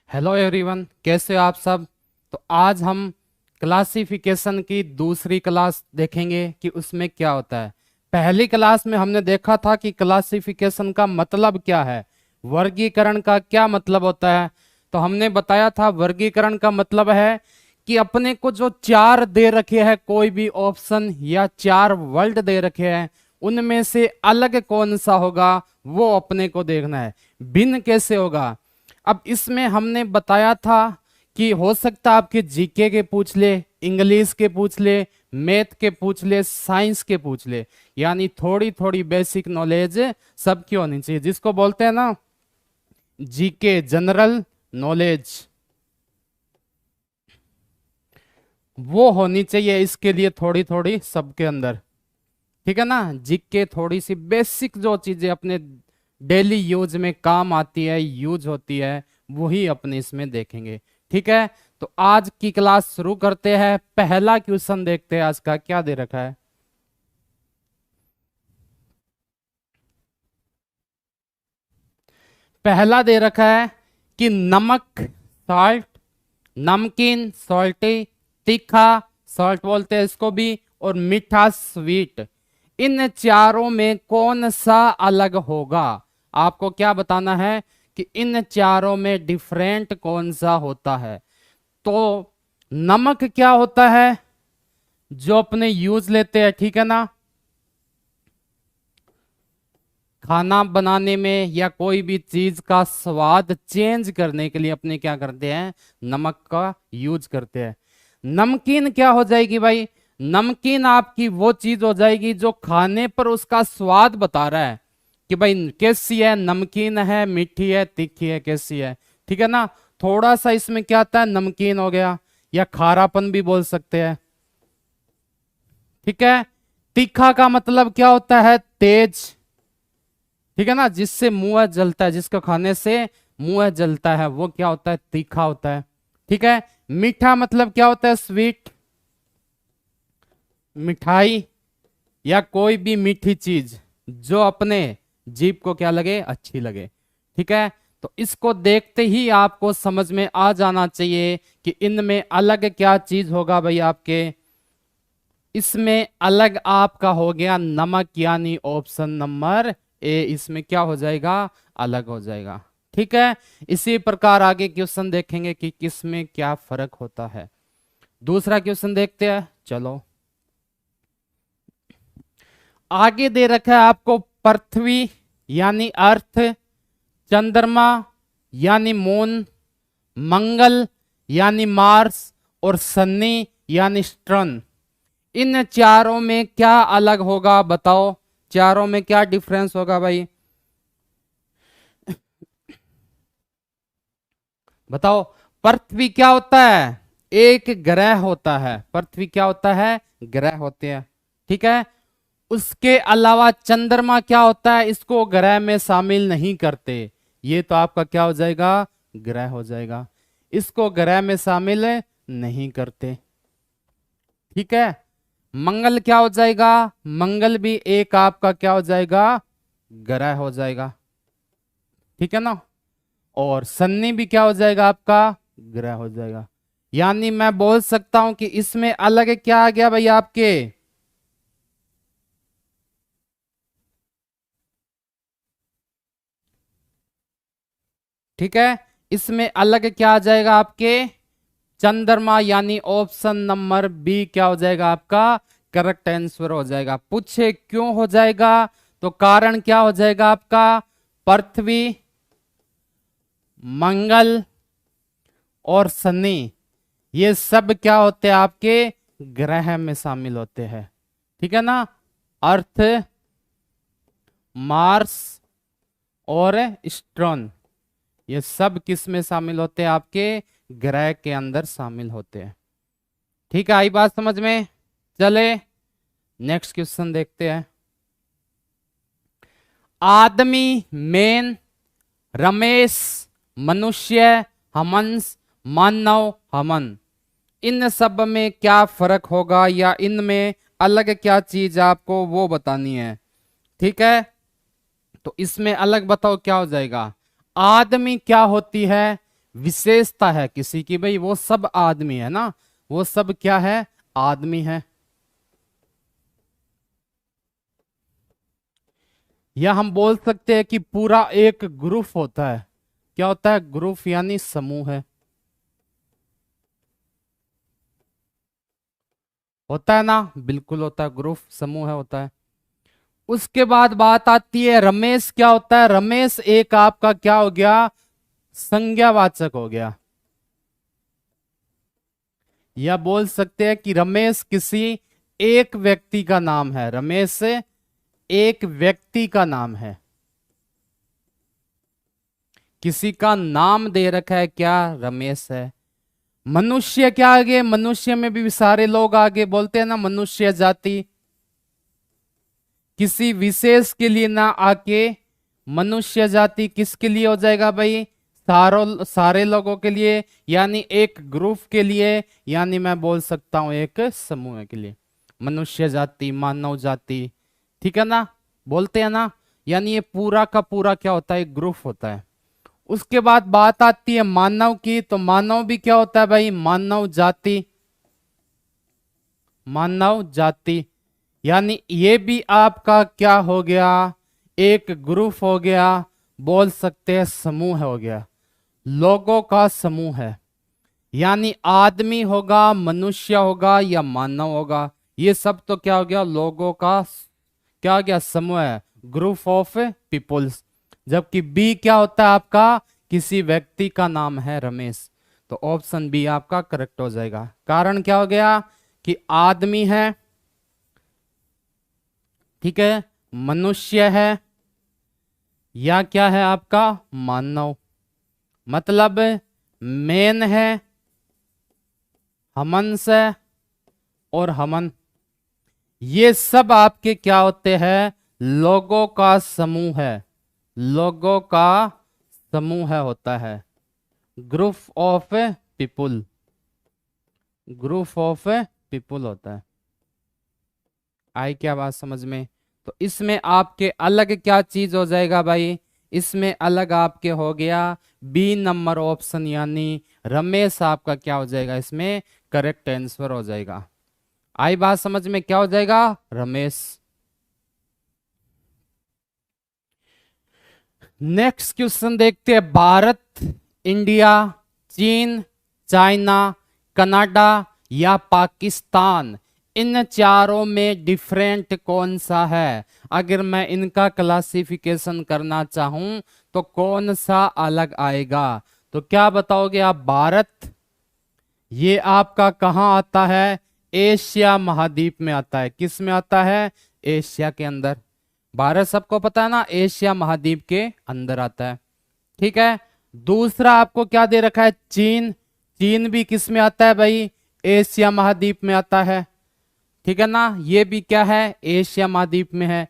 Hello everyone, कैसे हो आप सब। तो आज हम क्लासिफिकेशन की दूसरी क्लास देखेंगे कि उसमें क्या होता है। पहली क्लास में हमने देखा था कि क्लासिफिकेशन का मतलब क्या है, वर्गीकरण का क्या मतलब होता है। तो हमने बताया था वर्गीकरण का मतलब है कि अपने को जो चार दे रखे हैं, कोई भी ऑप्शन या चार वर्ड दे रखे हैं, उनमें से अलग कौन सा होगा वो अपने को देखना है। भिन्न कैसे होगा। अब इसमें हमने बताया था कि हो सकता है आपके जीके के पूछ ले, इंग्लिश के पूछ ले, मैथ के पूछ ले, साइंस के पूछ ले। यानी थोड़ी थोड़ी बेसिक नॉलेज सबकी होनी चाहिए, जिसको बोलते हैं ना जीके, जनरल नॉलेज, वो होनी चाहिए। इसके लिए थोड़ी थोड़ी सबके अंदर, ठीक है ना। जीके थोड़ी सी बेसिक जो चीजें अपने डेली यूज में काम आती है, यूज होती है, वही अपने इसमें देखेंगे। ठीक है, तो आज की क्लास शुरू करते हैं। पहला क्वेश्चन देखते हैं आज का क्या दे रखा है। पहला दे रखा है कि नमक सॉल्ट, नमकीन सॉल्टी, तीखा सॉल्ट बोलते हैं इसको भी, और मीठा स्वीट, इन चारों में कौन सा अलग होगा। आपको क्या बताना है कि इन चारों में डिफरेंट कौन सा होता है। तो नमक क्या होता है, जो अपने यूज लेते हैं, ठीक है ना, खाना बनाने में या कोई भी चीज का स्वाद चेंज करने के लिए अपने क्या करते हैं, नमक का यूज करते हैं। नमकीन क्या हो जाएगी भाई, नमकीन आपकी वो चीज हो जाएगी जो खाने पर उसका स्वाद बता रहा है कि भाई कैसी है, नमकीन है, मीठी है, तीखी है, कैसी है। ठीक है ना, थोड़ा सा इसमें क्या आता है, नमकीन हो गया, या खारापन भी बोल सकते हैं। ठीक है, तीखा का मतलब क्या होता है, तेज, ठीक है ना, जिससे मुंह जलता है, जिसको खाने से मुंह जलता है, वो क्या होता है, तीखा होता है। ठीक है, मीठा मतलब क्या होता है, स्वीट, मिठाई या कोई भी मीठी चीज जो अपने जीभ को क्या लगे, अच्छी लगे। ठीक है, तो इसको देखते ही आपको समझ में आ जाना चाहिए कि इनमें अलग क्या चीज होगा भाई आपके। इसमें अलग आपका हो गया नमक, यानी ऑप्शन नंबर ए, इसमें क्या हो जाएगा, अलग हो जाएगा। ठीक है, इसी प्रकार आगे क्वेश्चन देखेंगे कि किसमें क्या फर्क होता है। दूसरा क्वेश्चन देखते हैं, चलो। आगे दे रखा है आपको पृथ्वी यानी अर्थ, चंद्रमा यानी मून, मंगल यानी मार्स, और शनि यानी सटर्न। इन चारों में क्या अलग होगा बताओ, चारों में क्या डिफरेंस होगा भाई, बताओ। पृथ्वी क्या होता है, एक ग्रह होता है। पृथ्वी क्या होता है, ग्रह होते हैं। ठीक है, उसके अलावा चंद्रमा क्या होता है, इसको ग्रह में शामिल नहीं करते। ये तो आपका क्या हो जाएगा, ग्रह हो जाएगा, इसको ग्रह में शामिल नहीं करते। ठीक है, मंगल क्या हो जाएगा, मंगल भी एक आपका क्या हो जाएगा, ग्रह हो जाएगा। ठीक है ना, और शनि भी क्या हो जाएगा आपका, ग्रह हो जाएगा। यानी मैं बोल सकता हूं कि इसमें अलग क्या आ गया भाई आपके, ठीक है, इसमें अलग क्या आ जाएगा आपके, चंद्रमा, यानी ऑप्शन नंबर बी क्या हो जाएगा आपका, करेक्ट आंसर हो जाएगा। पूछे क्यों हो जाएगा, तो कारण क्या हो जाएगा आपका, पृथ्वी, मंगल और शनि, ये सब क्या होते हैं आपके, ग्रह में शामिल होते हैं। ठीक है ना, अर्थ, मार्स और स्ट्रॉन, ये सब किस में शामिल होते हैं, आपके ग्रह के अंदर शामिल होते हैं। ठीक है, आई बात समझ में। चले नेक्स्ट क्वेश्चन देखते हैं। आदमी, मेन, रमेश, मनुष्य, हमंस, मानव, हमन, इन सब में क्या फर्क होगा, या इनमें अलग क्या चीज आपको वो बतानी है। ठीक है, तो इसमें अलग बताओ क्या हो जाएगा। आदमी क्या होती है, विशेषता है किसी की, भाई वो सब आदमी है ना, वो सब क्या है, आदमी है। या हम बोल सकते हैं कि पूरा एक ग्रुप होता है। क्या होता है, ग्रुप यानी समूह है, होता है ना, बिल्कुल होता है, ग्रुप समूह है, होता है। उसके बाद बात आती है रमेश, क्या होता है, रमेश एक आपका क्या हो गया, संज्ञावाचक हो गया। या बोल सकते हैं कि रमेश किसी एक व्यक्ति का नाम है, रमेश एक व्यक्ति का नाम है, किसी का नाम दे रखा है, क्या, रमेश है। मनुष्य क्या आगे, मनुष्य में भी सारे लोग आगे बोलते हैं ना, मनुष्य जाति, किसी विशेष के लिए ना आके मनुष्य जाति किसके लिए हो जाएगा भाई, सारे लोगों के लिए, यानी एक ग्रुप के लिए, यानी मैं बोल सकता हूं एक समूह के लिए। मनुष्य जाति, मानव जाति, ठीक है ना, बोलते हैं ना, यानी ये पूरा का पूरा क्या होता है, एक ग्रुप होता है। उसके बाद बात आती है मानव की, तो मानव भी क्या होता है भाई, मानव जाति, मानव जाति, यानी ये भी आपका क्या हो गया, एक ग्रुप हो गया, बोल सकते हैं समूह हो गया, लोगों का समूह है। यानी आदमी होगा, मनुष्य होगा या मानव होगा, ये सब तो क्या हो गया, लोगों का क्या हो गया, समूह है, ग्रुप ऑफ पीपल्स। जबकि बी क्या होता है आपका, किसी व्यक्ति का नाम है रमेश, तो ऑप्शन बी आपका करेक्ट हो जाएगा। कारण क्या हो गया कि आदमी है, ठीक है, मनुष्य है, या क्या है आपका, मानव, मतलब मेन है, हमन से और हमन, ये सब आपके क्या होते हैं, लोगों का समूह है, लोगों का समूह है, होता है, group of people, group of people होता है। आई क्या बात समझ में। तो इसमें आपके अलग क्या चीज हो जाएगा भाई, इसमें अलग आपके हो गया बी नंबर ऑप्शन, यानी रमेश आपका क्या हो जाएगा, इसमें करेक्ट आंसर हो जाएगा। आई बात समझ में, क्या हो जाएगा, रमेश। नेक्स्ट क्वेश्चन देखते हैं, भारत, इंडिया, चीन, चाइना, कनाडा या पाकिस्तान, इन चारों में डिफरेंट कौन सा है। अगर मैं इनका क्लासिफिकेशन करना चाहूं तो कौन सा अलग आएगा, तो क्या बताओगे आप, भारत ये आपका कहां आता है, एशिया महाद्वीप में आता है, किस में आता है, एशिया के अंदर। भारत सबको पता है ना, एशिया महाद्वीप के अंदर आता है, ठीक है। दूसरा आपको क्या दे रखा है, चीन, चीन भी किस में आता है भाई, एशिया महाद्वीप में आता है, ठीक है ना, ये भी क्या है, एशिया महाद्वीप में है।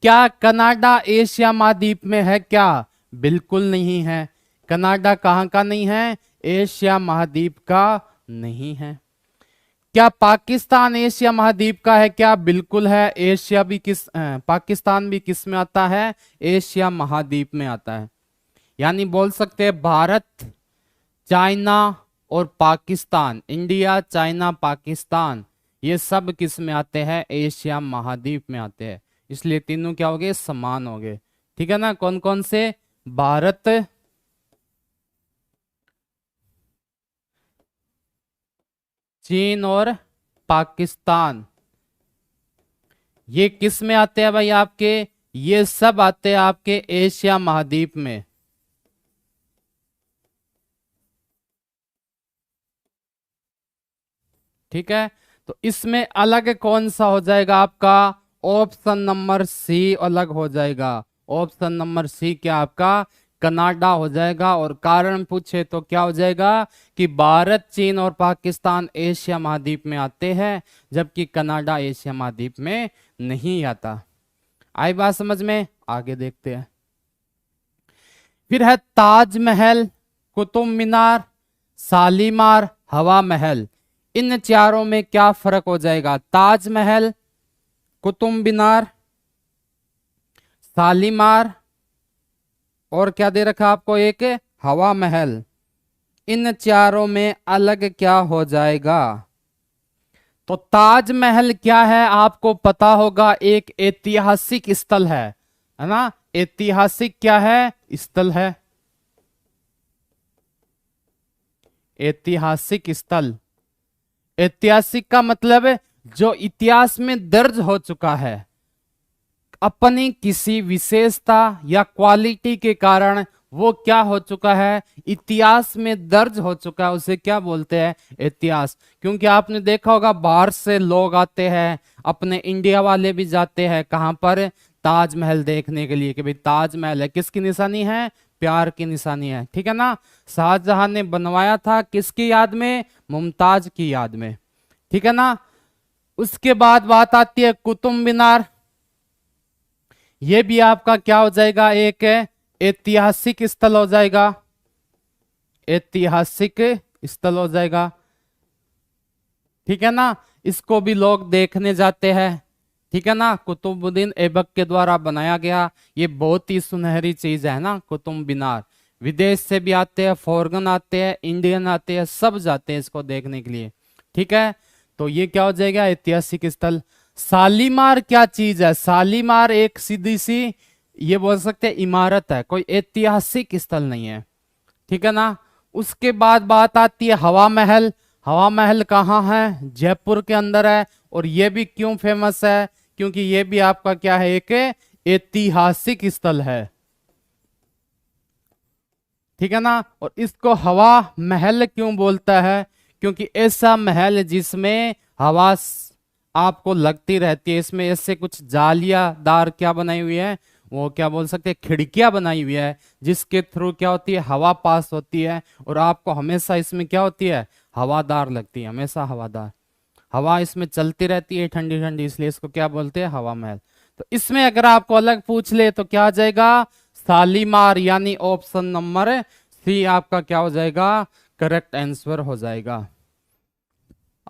क्या कनाडा एशिया महाद्वीप में है क्या, बिल्कुल नहीं है। कनाडा कहां का नहीं है, एशिया महाद्वीप का नहीं है। क्या पाकिस्तान एशिया महाद्वीप का है क्या, बिल्कुल है। एशिया भी पाकिस्तान भी किस में आता है, एशिया महाद्वीप में आता है। यानी बोल सकते हैं भारत, चाइना और पाकिस्तान, इंडिया, चाइना, पाकिस्तान, ये सब किस में आते हैं, एशिया महाद्वीप में आते हैं। इसलिए तीनों क्या हो गए, समान हो गए, ठीक है ना। कौन कौन से, भारत, चीन और पाकिस्तान, ये किस में आते हैं भाई आपके, ये सब आते हैं आपके एशिया महाद्वीप में, ठीक है। तो इसमें अलग कौन सा हो जाएगा आपका, ऑप्शन नंबर सी अलग हो जाएगा। ऑप्शन नंबर सी क्या आपका, कनाडा हो जाएगा। और कारण पूछे तो क्या हो जाएगा कि भारत, चीन और पाकिस्तान एशिया महाद्वीप में आते हैं, जबकि कनाडा एशिया महाद्वीप में नहीं आता। आई बात समझ में, आगे देखते हैं। फिर है ताजमहल, कुतुब मीनार, शालीमार, हवा महल, इन चारों में क्या फर्क हो जाएगा, ताजमहल, कुतुब मीनार, शालीमार, और क्या दे रखा आपको, एक हवा महल। इन चारों में अलग क्या हो जाएगा? तो ताजमहल क्या है आपको पता होगा, एक ऐतिहासिक स्थल है ना? ऐतिहासिक क्या है? स्थल है, ऐतिहासिक स्थल। ऐतिहासिक का मतलब है जो इतिहास में दर्ज हो चुका है, अपनी किसी विशेषता या क्वालिटी के कारण वो क्या हो चुका है, इतिहास में दर्ज हो चुका है, उसे क्या बोलते हैं? इतिहास। क्योंकि आपने देखा होगा बाहर से लोग आते हैं, अपने इंडिया वाले भी जाते हैं कहां पर? ताजमहल देखने के लिए कि भाई ताजमहल है, किसकी निशानी है? प्यार की निशानी है, ठीक है ना? शाहजहां ने बनवाया था किसकी याद में? मुमताज की याद में, ठीक है ना? उसके बाद बात आती है कुतुब मीनार। ये भी आपका क्या हो जाएगा? एक ऐतिहासिक स्थल हो जाएगा, ऐतिहासिक स्थल हो जाएगा, ठीक है ना? इसको भी लोग देखने जाते हैं, ठीक है ना? कुतुबुद्दीन ऐबक के द्वारा बनाया गया ये बहुत ही सुनहरी चीज है ना, कुतुब मीनार। विदेश से भी आते हैं, फॉरेन आते हैं, इंडियन आते हैं, सब जाते हैं इसको देखने के लिए, ठीक है? तो ये क्या हो जाएगा? ऐतिहासिक स्थल। शालीमार क्या चीज है? शालीमार एक सीधी सी ये बोल सकते हैं इमारत है, कोई ऐतिहासिक स्थल नहीं है, ठीक है ना? उसके बाद बात आती है हवा महल। हवा महल कहाँ है? जयपुर के अंदर है। और ये भी क्यों फेमस है? क्योंकि ये भी आपका क्या है? एक ऐतिहासिक स्थल है, ठीक है ना? और इसको हवा महल क्यों बोलता है? क्योंकि ऐसा महल जिसमें हवा आपको लगती रहती है, इसमें ऐसे कुछ जालियादार क्या बनाई हुई है, वो क्या बोल सकते हैं, खिड़कियां बनाई हुई है, जिसके थ्रू क्या होती है? हवा पास होती है, और आपको हमेशा इसमें क्या होती है? हवादार लगती है, हमेशा हवादार हवा इसमें चलती रहती है, ठंडी ठंडी, इसलिए इसको क्या बोलते हैं? हवा महल। तो इसमें अगर आपको अलग पूछ ले तो क्या आ जाएगा? शालीमार, यानी ऑप्शन नंबर सी आपका क्या हो जाएगा? करेक्ट आंसर हो जाएगा।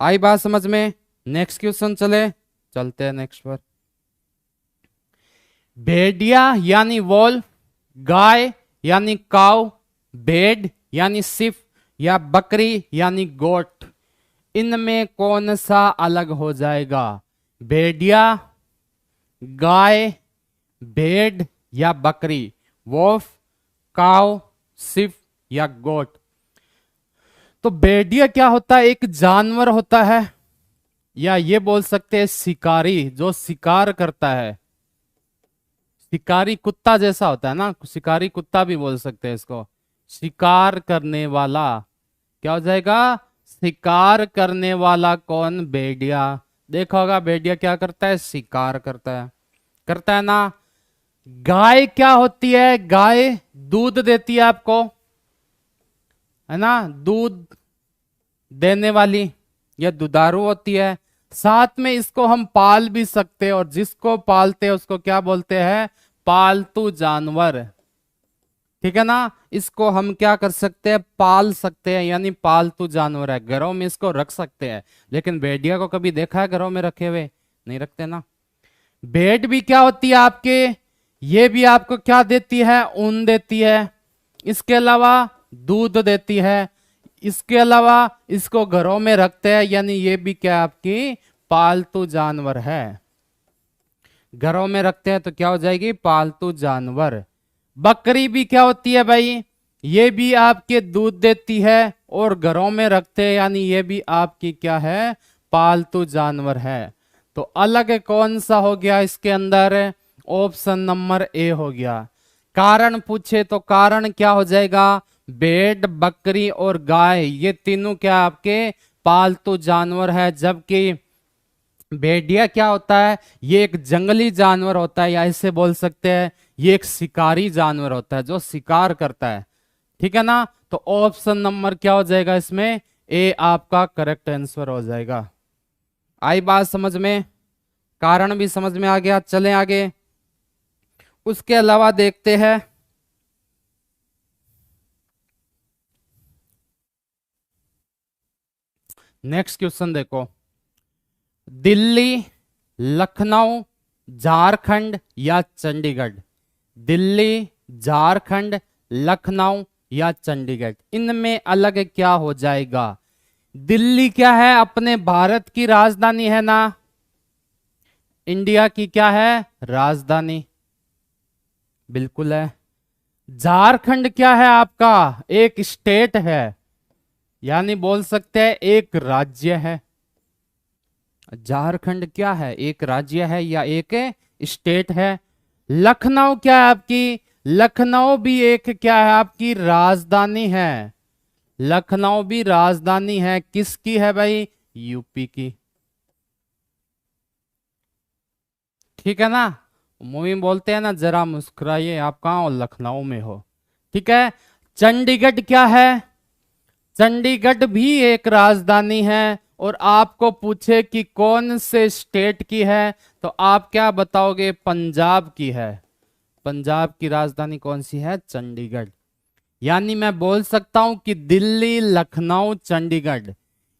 आई बात समझ में? नेक्स्ट क्वेश्चन चलते हैं नेक्स्ट पर। भेड़िया यानी वॉल्फ, गाय यानी काउ, भेड़ यानी सिफ, या बकरी यानी गोट, इनमें कौन सा अलग हो जाएगा? भेड़िया, गाय, भेड़ या बकरी, वॉल्फ, काउ, सिफ या गोट। तो भेड़िया क्या होता है? एक जानवर होता है, या ये बोल सकते हैं शिकारी, जो शिकार करता है। शिकारी कुत्ता जैसा होता है ना, शिकारी कुत्ता भी बोल सकते हैं इसको। शिकार करने वाला क्या हो जाएगा? शिकार करने वाला कौन? भेड़िया। देखा होगा भेड़िया क्या करता है? शिकार करता है ना? गाय क्या होती है? गाय दूध देती है आपको, है ना? दूध देने वाली, यह दुधारू होती है। साथ में इसको हम पाल भी सकते हैं, और जिसको पालते हैं उसको क्या बोलते हैं? पालतू जानवर, ठीक है ना? इसको हम क्या कर सकते हैं? पाल सकते हैं, यानी पालतू जानवर है, घरों में इसको रख सकते हैं। लेकिन भेड़िया को कभी देखा है घरों में रखे हुए? नहीं रखते ना। भेड़ भी क्या होती है आपके? ये भी आपको क्या देती है? ऊन देती है। इसके अलावा दूध देती है। इसके अलावा इसको घरों में रखते हैं, यानी ये भी क्या आपकी पालतू जानवर है। घरों में रखते हैं तो क्या हो जाएगी? पालतू जानवर। बकरी भी क्या होती है भाई? ये भी आपके दूध देती है, और घरों में रखते हैं, यानी ये भी आपकी क्या है? पालतू जानवर है। तो अलग कौन सा हो गया इसके अंदर? ऑप्शन नंबर ए हो गया। कारण पूछे तो कारण क्या हो जाएगा? भेड़, बकरी और गाय, ये तीनों क्या आपके पालतू जानवर है। जबकि भेड़िया क्या होता है? ये एक जंगली जानवर होता है, या इसे बोल सकते हैं ये एक शिकारी जानवर होता है जो शिकार करता है, ठीक है ना? तो ऑप्शन नंबर क्या हो जाएगा इसमें? ए आपका करेक्ट आंसर हो जाएगा। आई बात समझ में? कारण भी समझ में आ गया। चलें आगे। उसके अलावा देखते हैं नेक्स्ट क्वेश्चन। देखो, दिल्ली, लखनऊ, झारखंड या चंडीगढ़? दिल्ली, झारखंड, लखनऊ या चंडीगढ़, इनमें अलग क्या हो जाएगा? दिल्ली क्या है? अपने भारत की राजधानी है ना, इंडिया की क्या है? राजधानी, बिल्कुल है। झारखंड क्या है आपका? एक स्टेट है, यानी बोल सकते हैं एक राज्य है। झारखंड क्या है? एक राज्य है या एक स्टेट है। लखनऊ क्या है आपकी? लखनऊ भी एक क्या है आपकी? राजधानी है। लखनऊ भी राजधानी है, किसकी है भाई? यूपी की। ठीक है ना? मूवी में बोलते हैं ना, जरा मुस्कुराइए, आप कहाँ हो? लखनऊ में हो। ठीक है। चंडीगढ़ क्या है? चंडीगढ़ भी एक राजधानी है। और आपको पूछे कि कौन से स्टेट की है, तो आप क्या बताओगे? पंजाब की है। पंजाब की राजधानी कौन सी है? चंडीगढ़। यानी मैं बोल सकता हूं कि दिल्ली, लखनऊ, चंडीगढ़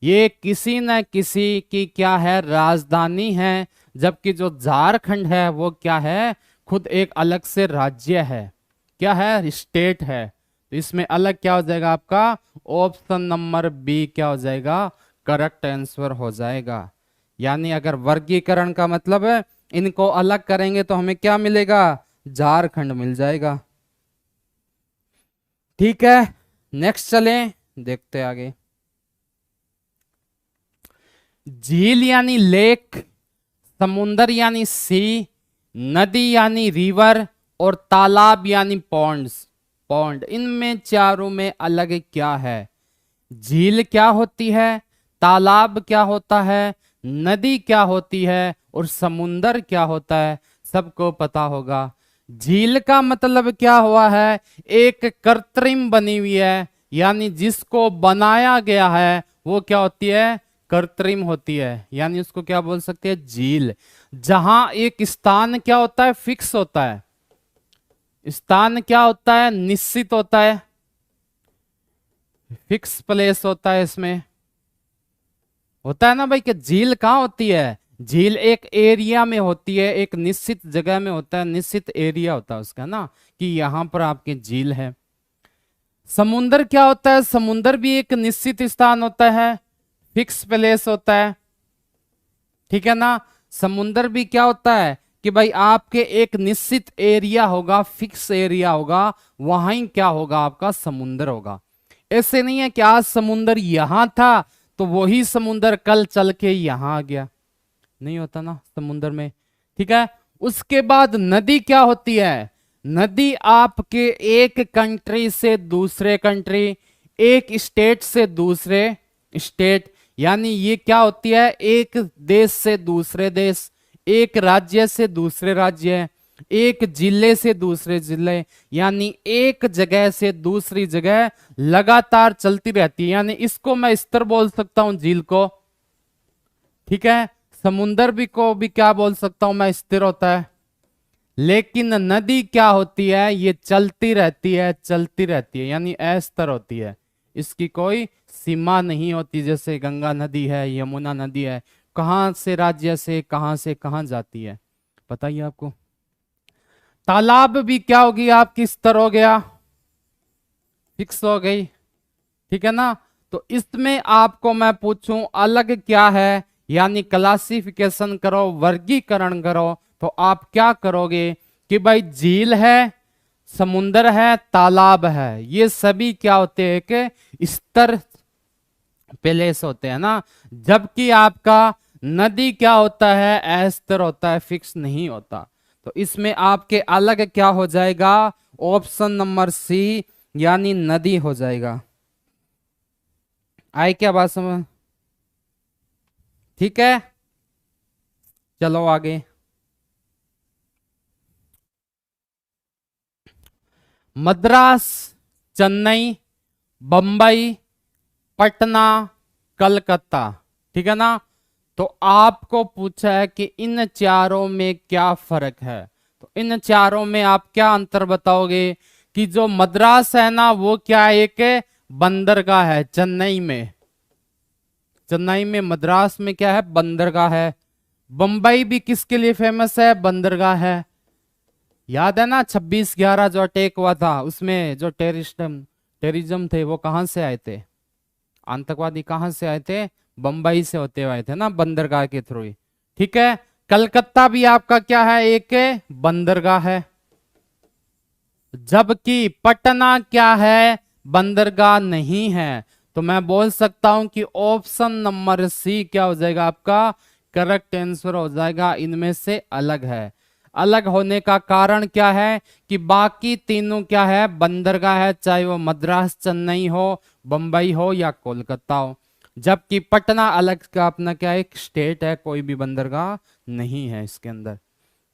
ये किसी न किसी की क्या है? राजधानी है। जबकि जो झारखंड है वो क्या है? खुद एक अलग से राज्य है, क्या है? स्टेट है। तो इसमें अलग क्या हो जाएगा आपका? ऑप्शन नंबर बी क्या हो जाएगा? करेक्ट आंसर हो जाएगा। यानी अगर वर्गीकरण का मतलब है इनको अलग करेंगे तो हमें क्या मिलेगा? झारखंड मिल जाएगा। ठीक है, नेक्स्ट चले, देखते आगे। झील यानी लेक, समुंदर यानी सी, नदी यानी रिवर, और तालाब यानी पॉन्ड्स, पॉन्ड, इनमें चारों में अलग क्या है? झील क्या होती है? तालाब क्या होता है? नदी क्या होती है? और समुंदर क्या होता है? सबको पता होगा। झील का मतलब क्या हुआ है? एक कृत्रिम बनी हुई है, यानी जिसको बनाया गया है वो क्या होती है? कृत्रिम होती है, यानी उसको क्या बोल सकते हैं? झील। जहां एक स्थान क्या होता है? फिक्स होता है। स्थान क्या होता है? निश्चित होता है, फिक्स प्लेस होता है। इसमें होता है ना भाई कि झील कहाँ होती है? झील एक एरिया में होती है, एक निश्चित जगह में होता है, निश्चित एरिया होता है उसका ना, कि यहां पर आपके झील है। समुंदर क्या होता है? समुंदर भी एक निश्चित स्थान होता है, फिक्स प्लेस होता है। ठीक है ना? समुंदर भी क्या होता है कि भाई आपके एक निश्चित एरिया होगा, फिक्स एरिया होगा, वहीं क्या होगा? आपका समुंदर होगा। ऐसे नहीं है कि आज समुंदर यहां था तो वही समुंदर कल चल के यहां आ गया, नहीं होता ना समुंदर में। ठीक है। उसके बाद नदी क्या होती है? नदी आपके एक कंट्री से दूसरे कंट्री, एक स्टेट से दूसरे स्टेट, यानी ये क्या होती है? एक देश से दूसरे देश, एक राज्य से दूसरे राज्य, एक जिले से दूसरे जिले, यानी एक जगह से दूसरी जगह लगातार चलती रहती है। यानी इसको मैं स्तर बोल सकता हूं, झील को। ठीक है। समुंदर भी को भी क्या बोल सकता हूं मैं? स्थिर होता है। लेकिन नदी क्या होती है? ये चलती रहती है, चलती रहती है, यानी अस्थिर होती है। इसकी कोई सीमा नहीं होती, जैसे गंगा नदी है, यमुना नदी है, कहां से राज्य से कहां जाती है, बताइए आपको। तालाब भी क्या होगी आपकी? स्तर हो गया, फिक्स हो गई। ठीक है ना? तो इसमें आपको मैं पूछूं अलग क्या है, यानी क्लासिफिकेशन करो, वर्गीकरण करो, तो आप क्या करोगे कि भाई झील है, समुंदर है, तालाब है, ये सभी क्या होते हैं? कि स्तर प्लेस होते हैं ना। जबकि आपका नदी क्या होता है? अस्थिर होता है, फिक्स नहीं होता। तो इसमें आपके अलग क्या हो जाएगा? ऑप्शन नंबर सी, यानी नदी हो जाएगा। आई क्या बात समझ? ठीक है, चलो आगे। मद्रास, चेन्नई, बंबई, पटना, कलकत्ता। ठीक है ना? तो आपको पूछा है कि इन चारों में क्या फर्क है, तो इन चारों में आप क्या अंतर बताओगे? कि जो मद्रास है ना वो क्या एक बंदरगाह है। चेन्नई में, चेन्नई में मद्रास में क्या है? बंदरगाह है। बंबई भी किसके लिए फेमस है? बंदरगाह है। याद है ना 26/11 जो अटैक हुआ था, उसमें जो टेररिस्ट टेररिज्म थे वो कहाँ से आए थे? आतंकवादी कहाँ से आए थे? बंबई से होते हुए आए थे ना, बंदरगाह के थ्रू। ठीक है, कलकत्ता भी आपका क्या है? एक बंदरगाह है। जबकि पटना क्या है? बंदरगाह नहीं है। तो मैं बोल सकता हूं कि ऑप्शन नंबर सी क्या हो जाएगा आपका? करेक्ट आंसर हो जाएगा, इनमें से अलग है। अलग होने का कारण क्या है? कि बाकी तीनों क्या है? बंदरगाह है, चाहे वो मद्रास, चेन्नई हो, बंबई हो या कोलकाता हो। जबकि पटना अलग का अपना क्या है? एक स्टेट है, कोई भी बंदरगाह नहीं है इसके अंदर।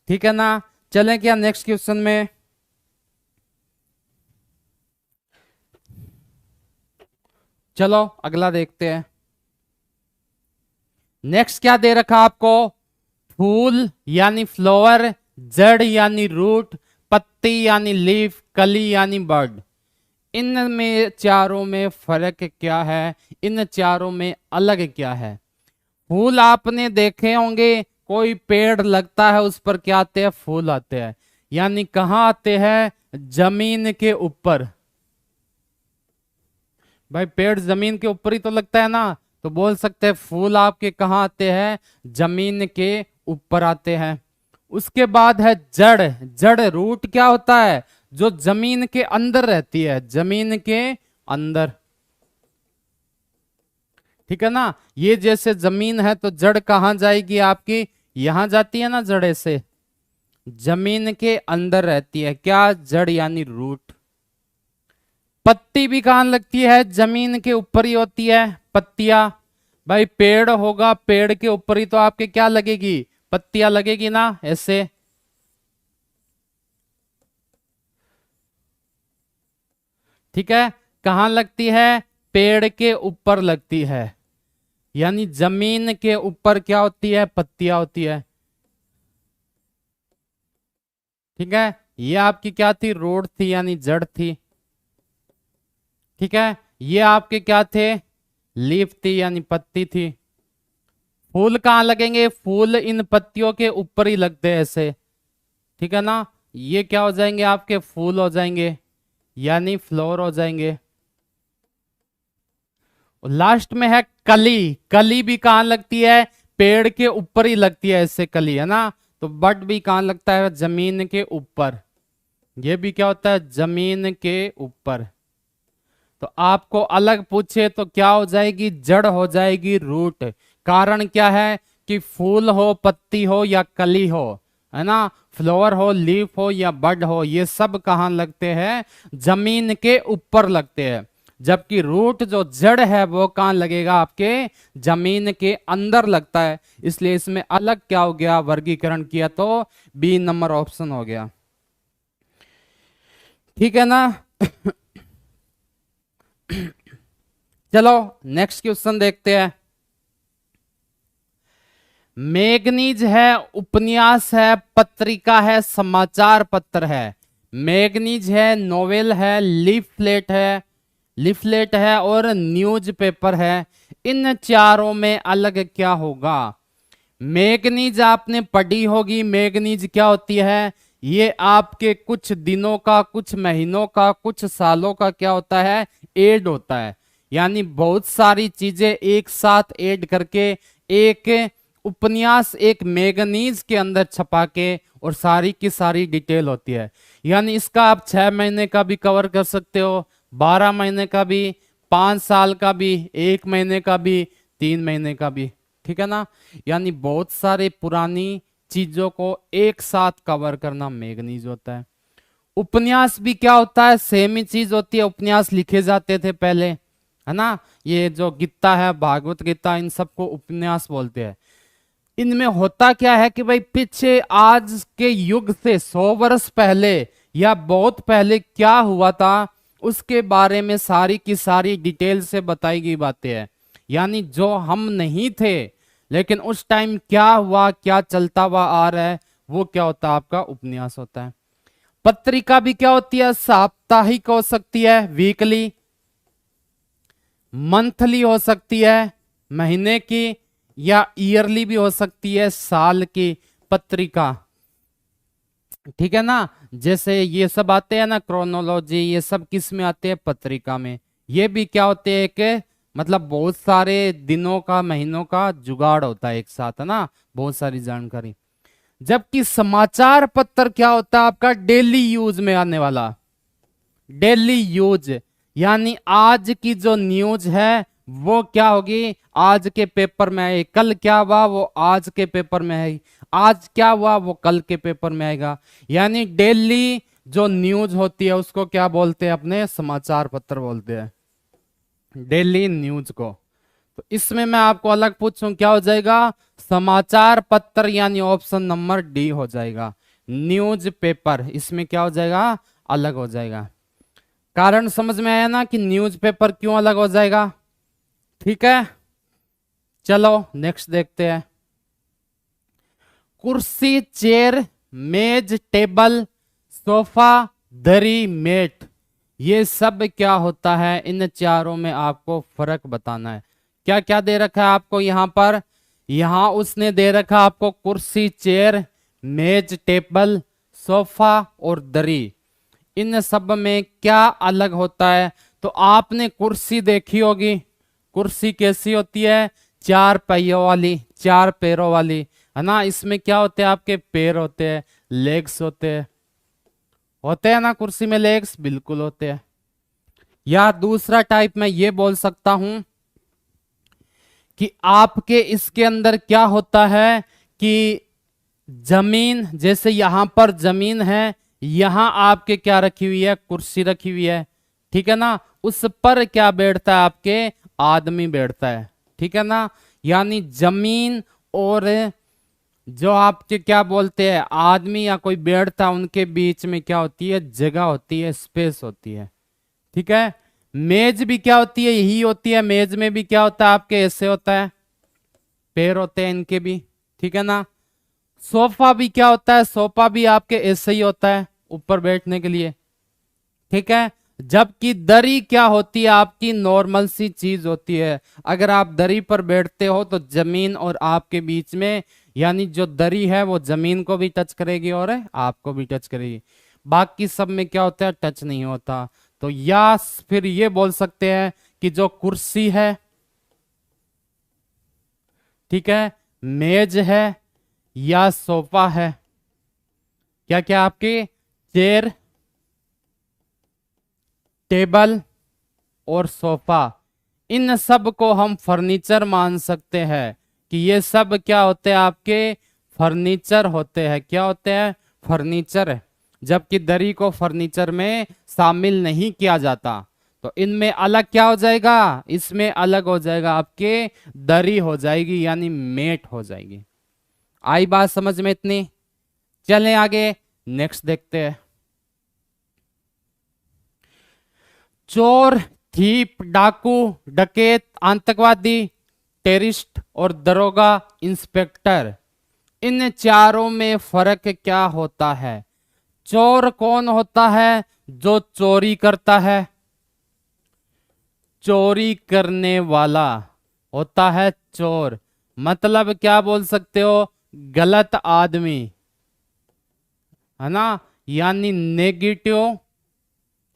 ठीक है ना? चलें क्या नेक्स्ट क्वेश्चन में? चलो अगला देखते हैं। नेक्स्ट क्या दे रखा आपको? फूल यानी फ्लावर, जड़ यानी रूट, पत्ती यानी लीफ, कली यानी बर्ड। इनमें चारों में फर्क क्या है? इन चारों में अलग क्या है? फूल आपने देखे होंगे, कोई पेड़ लगता है उस पर क्या आते हैं? फूल आते हैं। यानी कहाँ आते हैं? जमीन के ऊपर। भाई पेड़ जमीन के ऊपर ही तो लगता है ना, तो बोल सकते हैं फूल आपके कहाँ आते हैं? जमीन के ऊपर आते हैं। उसके बाद है जड़। जड़ रूट क्या होता है? जो जमीन के अंदर रहती है, जमीन के अंदर। ठीक है ना? ये जैसे जमीन है तो जड़ कहां जाएगी आपकी? यहां जाती है ना, जड़े से जमीन के अंदर रहती है क्या? जड़ यानी रूट। पत्ती भी कहां लगती है? जमीन के ऊपर ही होती है पत्तियां। भाई पेड़ होगा, पेड़ के ऊपर ही तो आपके क्या लगेगी? पत्तियां लगेगी ना, ऐसे। ठीक है, कहां लगती है? पेड़ के ऊपर लगती है। यानी जमीन के ऊपर क्या होती है? पत्तियां होती है। ठीक है, ये आपकी क्या थी? रोड थी यानी जड़ थी। ठीक है, ये आपके क्या थे? लीफ थी यानी पत्ती थी। फूल कहां लगेंगे? फूल इन पत्तियों के ऊपर ही लगते हैं ऐसे। ठीक है ना? ये क्या हो जाएंगे? आपके फूल हो जाएंगे यानी फ्लोर हो जाएंगे। लास्ट में है कली। कली भी कहां लगती है? पेड़ के ऊपर ही लगती है ऐसे कली, है ना? तो बड भी कहां लगता है? जमीन के ऊपर। ये भी क्या होता है? जमीन के ऊपर। तो आपको अलग पूछे तो क्या हो जाएगी? जड़ हो जाएगी, रूट। कारण क्या है? कि फूल हो, पत्ती हो या कली हो, है ना, फ्लावर हो, लीफ हो या बड हो, ये सब कहां लगते हैं? जमीन के ऊपर लगते हैं। जबकि रूट जो जड़ है वो कहां लगेगा? आपके जमीन के अंदर लगता है। इसलिए इसमें अलग क्या हो गया? वर्गीकरण किया तो बी नंबर ऑप्शन हो गया। ठीक है ना? चलो नेक्स्ट क्वेश्चन देखते हैं। मैगनीज है, उपन्यास है, पत्रिका है, समाचार पत्र है। मैगनीज है, नोवेल है, लिफलेट है और न्यूज़पेपर है। इन चारों में अलग क्या होगा? मैगनीज आपने पढ़ी होगी। मैगनीज क्या होती है? ये आपके कुछ दिनों का, कुछ महीनों का, कुछ सालों का क्या होता है? एड होता है। यानी बहुत सारी चीजें एक साथ ऐड करके एक उपन्यास, एक मैगनीज के अंदर छपा के, और सारी की सारी डिटेल होती है। यानी इसका आप 6 महीने का भी कवर कर सकते हो, 12 महीने का भी, 5 साल का भी, 1 महीने का भी, 3 महीने का भी। ठीक है ना? यानी बहुत सारे पुरानी चीजों को एक साथ कवर करना मैगनीज होता है। उपन्यास भी क्या होता है? सेम ही चीज होती है। उपन्यास लिखे जाते थे पहले, है ना? ये जो गीता है, भागवत गीता, इन सबको उपन्यास बोलते हैं। इनमें होता क्या है कि भाई पीछे आज के युग से 100 वर्ष पहले या बहुत पहले क्या हुआ था, उसके बारे में सारी की सारी डिटेल से बताई गई बातें हैं। यानी जो हम नहीं थे लेकिन उस टाइम क्या हुआ, क्या चलता हुआ आ रहा है, वो क्या होता है? आपका उपन्यास होता है। पत्रिका भी क्या होती है? साप्ताहिक हो सकती है, वीकली, मंथली हो सकती है, महीने की, या ईयरली भी हो सकती है, साल की पत्रिका। ठीक है ना। जैसे ये सब आते हैं ना, क्रोनोलॉजी, ये सब किस में आते हैं, पत्रिका में। ये भी क्या होते हैं, एक मतलब बहुत सारे दिनों का, महीनों का जुगाड़ होता है एक साथ, है ना, बहुत सारी जानकारी। जबकि समाचार पत्र क्या होता है आपका, डेली यूज में आने वाला, डेली यूज, यानी आज की जो न्यूज है वो क्या होगी, आज के पेपर में आएगी। कल क्या हुआ वो आज के पेपर में आएगी, आज क्या हुआ वो कल के पेपर में आएगा। यानी डेली जो न्यूज होती है उसको क्या बोलते हैं, अपने समाचार पत्र बोलते हैं, डेली न्यूज को। तो इसमें मैं आपको अलग पूछूं, क्या हो जाएगा, समाचार पत्र, यानी ऑप्शन नंबर डी हो जाएगा, न्यूज पेपर। इसमें क्या हो जाएगा, अलग हो जाएगा। कारण समझ में आया ना कि न्यूज़पेपर क्यों अलग हो जाएगा। ठीक है, चलो नेक्स्ट देखते हैं। कुर्सी, चेयर, मेज, टेबल, सोफा, दरी, मेट, ये सब क्या होता है, इन चारों में आपको फर्क बताना है। क्या क्या दे रखा है आपको यहां पर, यहां उसने दे रखा आपको कुर्सी, चेयर, मेज, टेबल, सोफा और दरी। इन सब में क्या अलग होता है। तो आपने कुर्सी देखी होगी, कुर्सी कैसी होती है, चार पहियों वाली, चार पैरों वाली, है ना। इसमें क्या होते हैं, आपके पैर होते हैं, लेग्स होते हैं ना, कुर्सी में लेग्स बिल्कुल होते हैं। या दूसरा टाइप में ये बोल सकता हूं कि आपके इसके अंदर क्या होता है कि जमीन, जैसे यहां पर जमीन है, यहां आपके क्या रखी हुई है, कुर्सी रखी हुई है, ठीक है ना। उस पर क्या बैठता है, आपके आदमी बैठता है, ठीक है ना। यानी जमीन और जो आपके क्या बोलते हैं आदमी या कोई बैठता है, उनके बीच में क्या होती है, जगह होती है, स्पेस होती है, ठीक है। मेज भी क्या होती है, यही होती है। मेज में भी क्या होता है, आपके ऐसे होता है, पैर होते हैं इनके भी, ठीक है ना। सोफा भी क्या होता है, सोफा भी आपके ऐसे ही होता है, ऊपर बैठने के लिए, ठीक है। जबकि दरी क्या होती है, आपकी नॉर्मल सी चीज होती है। अगर आप दरी पर बैठते हो तो जमीन और आपके बीच में, यानी जो दरी है वो जमीन को भी टच करेगी और आपको भी टच करेगी। बाकी सब में क्या होता है, टच नहीं होता। तो या फिर ये बोल सकते हैं कि जो कुर्सी है, ठीक है, मेज है या सोफा है, क्या क्या आपके, चेयर, टेबल और सोफा, इन सब को हम फर्नीचर मान सकते हैं कि ये सब क्या होते हैं, आपके फर्नीचर होते हैं। क्या होते हैं, फर्नीचर। जबकि दरी को फर्नीचर में शामिल नहीं किया जाता। तो इनमें अलग क्या हो जाएगा, इसमें अलग हो जाएगा आपके दरी हो जाएगी, यानी मेट हो जाएगी। आई बात समझ में इतनी। चलें आगे, नेक्स्ट देखते हैं। चोर, थीप, डाकू, डकैत, आतंकवादी, टेररिस्ट और दरोगा, इंस्पेक्टर, इन चारों में फर्क क्या होता है। चोर कौन होता है, जो चोरी करता है, चोरी करने वाला होता है चोर। मतलब क्या बोल सकते हो, गलत आदमी, है ना। यानी नेगेटिव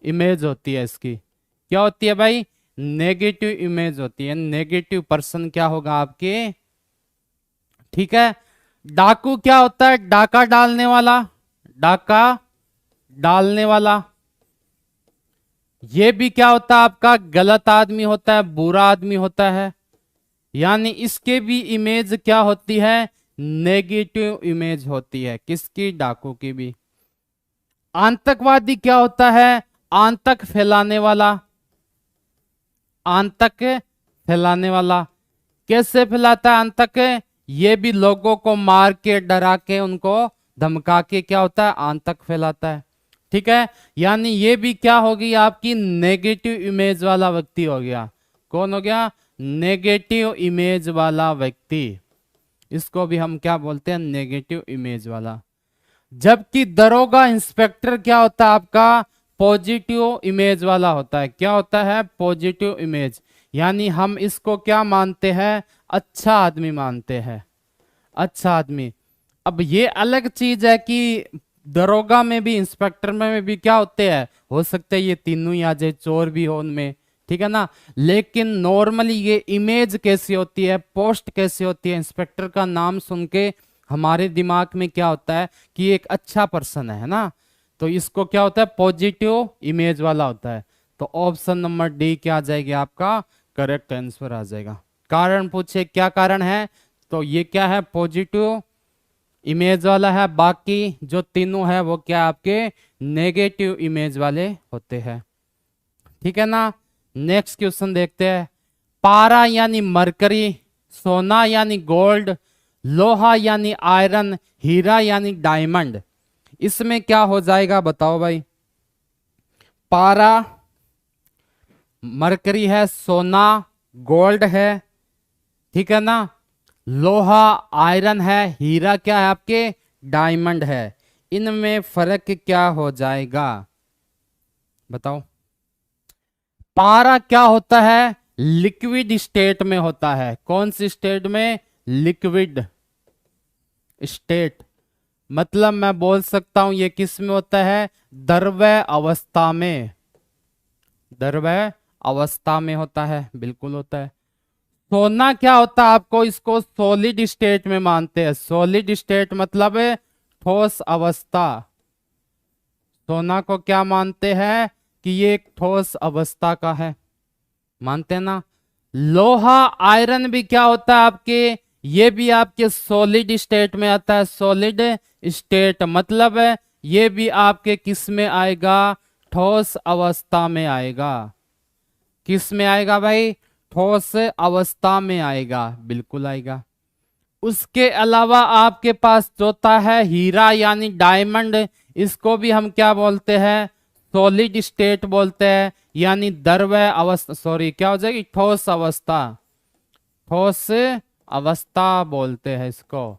इमेज होती है इसकी। क्या होती है भाई, नेगेटिव इमेज होती है, नेगेटिव पर्सन क्या होगा आपके, ठीक है। डाकू क्या होता है, डाका डालने वाला, डाका डालने वाला। ये भी क्या होता है आपका, गलत आदमी होता है, बुरा आदमी होता है। यानी इसके भी इमेज क्या होती है, नेगेटिव इमेज होती है, किसकी, डाकू की भी। आतंकवादी क्या होता है, आतंक फैलाने वाला, आतंक फैलाने वाला। कैसे फैलाता है आतंक, ये भी लोगों को मार के, डरा के, उनको धमका के क्या होता है, आतंक फैलाता है, ठीक है। यानी ये भी क्या होगी, आपकी नेगेटिव इमेज वाला व्यक्ति हो गया। कौन हो गया, नेगेटिव इमेज वाला व्यक्ति। इसको भी हम क्या बोलते हैं, नेगेटिव इमेज वाला। जबकि दरोगा, इंस्पेक्टर क्या होता है आपका, पॉजिटिव इमेज वाला होता है। क्या होता है, पॉजिटिव इमेज। यानी हम इसको क्या मानते हैं, अच्छा आदमी मानते हैं, अच्छा आदमी। अब ये अलग चीज है कि दरोगा में भी, इंस्पेक्टर में भी क्या होते हैं, हो सकता है ये तीनों ही आ जाए, चोर भी हो उनमें, ठीक है ना। लेकिन नॉर्मली ये इमेज कैसी होती है, पोस्ट कैसी होती है, इंस्पेक्टर का नाम सुन के हमारे दिमाग में क्या होता है कि एक अच्छा पर्सन है ना, तो इसको क्या होता है, पॉजिटिव इमेज वाला होता है। तो ऑप्शन नंबर डी क्या आ जाएगी आपका करेक्ट आंसर आ जाएगा। कारण पूछे क्या कारण है, तो ये क्या है, पॉजिटिव इमेज वाला है, बाकी जो तीनों है वो क्या आपके नेगेटिव इमेज वाले होते हैं, ठीक है ना। नेक्स्ट क्वेश्चन देखते हैं। पारा यानी मरकरी, सोना यानी गोल्ड, लोहा यानी आयरन, हीरा यानी डायमंड, इसमें क्या हो जाएगा बताओ भाई। पारा मरकरी है, सोना गोल्ड है, ठीक है ना, लोहा आयरन है, हीरा क्या है आपके डायमंड है, इनमें फर्क क्या हो जाएगा बताओ। पारा क्या होता है, लिक्विड स्टेट में होता है, कौन सी स्टेट में, लिक्विड स्टेट, मतलब मैं बोल सकता हूं ये किस में होता है, द्रव्य अवस्था में, द्रव्य अवस्था में होता है, बिल्कुल होता है। सोना क्या होता है, आपको इसको सॉलिड स्टेट में मानते हैं, सॉलिड स्टेट मतलब है ठोस अवस्था, सोना को क्या मानते हैं कि ये एक ठोस अवस्था का है, मानते हैं ना। लोहा आयरन भी क्या होता है आपके, ये भी आपके सॉलिड स्टेट में आता है, सॉलिड स्टेट मतलब है ये भी आपके किस में आएगा, ठोस अवस्था में आएगा, किस में आएगा भाई, ठोस अवस्था में आएगा, बिल्कुल आएगा। उसके अलावा आपके पास चौथा है हीरा यानी डायमंड, इसको भी हम क्या बोलते हैं, सॉलिड स्टेट बोलते हैं, यानी द्रव्य अवस्था, सॉरी क्या हो जाएगी, ठोस अवस्था, ठोस अवस्था बोलते हैं इसको।